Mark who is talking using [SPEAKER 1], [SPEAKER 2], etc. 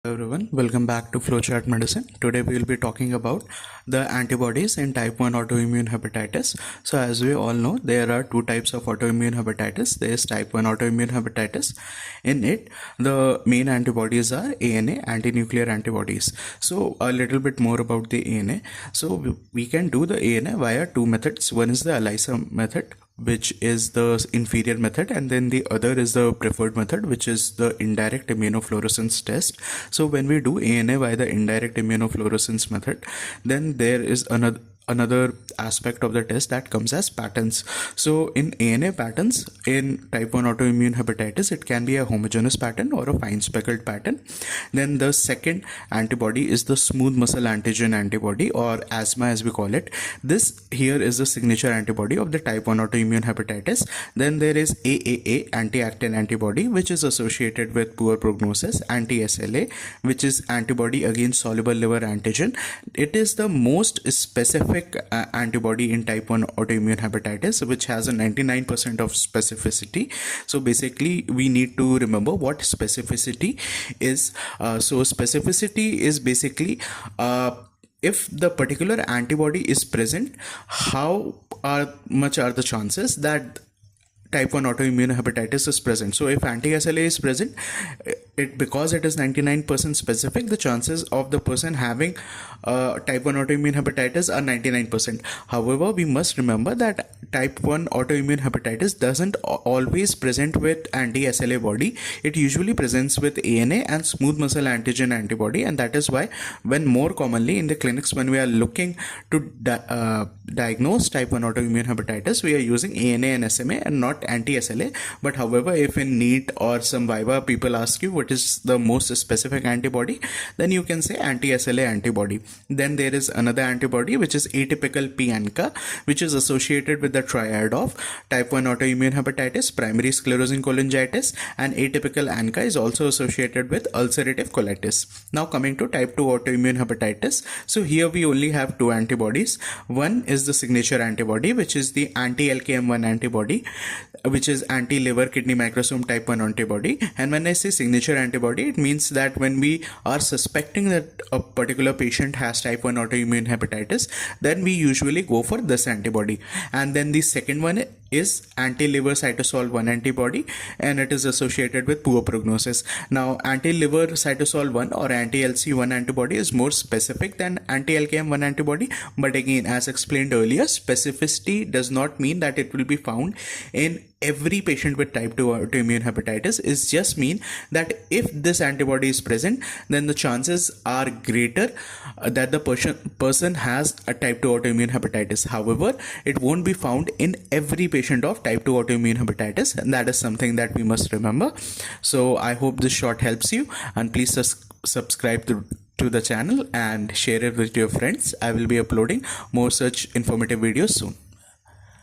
[SPEAKER 1] Hello everyone, welcome back to Flowchart Medicine. Today we will be talking about the antibodies in type 1 autoimmune hepatitis. So as we all know, there are two types of autoimmune hepatitis. There is type 1 autoimmune hepatitis. In it, the main antibodies are ANA, anti-nuclear antibodies. So a little bit more about the ANA. So we can do the ANA via two methods. One is the ELISA method, which is the inferior method, and then the other is the preferred method, which is the indirect immunofluorescence test. So when we do ANA by the indirect immunofluorescence method, then there is another aspect of the test that comes as patterns. So in ANA patterns in type 1 autoimmune hepatitis, it can be a homogeneous pattern or a fine speckled pattern. Then the second antibody is the smooth muscle antigen antibody, or asthma as we call it. This here is the signature antibody of the type 1 autoimmune hepatitis. Then there is AAA, anti-actin antibody, which is associated with poor prognosis. Anti-SLA, which is antibody against soluble liver antigen. It is the most specific antibody in type 1 autoimmune hepatitis, which has a 99% of specificity. So basically we need to remember what specificity is. So specificity is basically if the particular antibody is present, how much are the chances that type 1 autoimmune hepatitis is present. So if anti-SLA is present, because it is 99% specific, the chances of the person having type 1 autoimmune hepatitis are 99%. However, we must remember that type 1 autoimmune hepatitis doesn't always present with anti-SLA body. It usually presents with ANA and smooth muscle antigen antibody, and that is why when more commonly in the clinics, when we are looking to diagnose type 1 autoimmune hepatitis, we are using ANA and SMA and not anti-SLA. But however, if in NEET or some Viva people ask you what is the most specific antibody, then you can say anti-SLA antibody. Then there is another antibody which is atypical P-ANCA, which is associated with the triad of type 1 autoimmune hepatitis, primary sclerosing cholangitis, and atypical ANCA is also associated with ulcerative colitis. Now coming to type 2 autoimmune hepatitis. So here we only have two antibodies. One is the signature antibody, which is the anti-LKM1 antibody, which is anti-liver kidney microsome type 1 antibody. And when I say signature antibody, it means that when we are suspecting that a particular patient has type 1 autoimmune hepatitis, then we usually go for this antibody. And then the second one is anti-liver cytosol 1 antibody, and it is associated with poor prognosis. Now anti-liver cytosol 1 or anti-LC1 antibody is more specific than anti-LKM1 antibody, but again, as explained earlier, specificity does not mean that it will be found in every patient with type 2 autoimmune hepatitis. Is just mean that if this antibody is present, then the chances are greater that the person has a type 2 autoimmune hepatitis. However, it won't be found in every patient of type 2 autoimmune hepatitis, and that is something that we must remember. So I hope this short helps you, and please subscribe to the channel and share it with your friends. I will be uploading more such informative videos soon.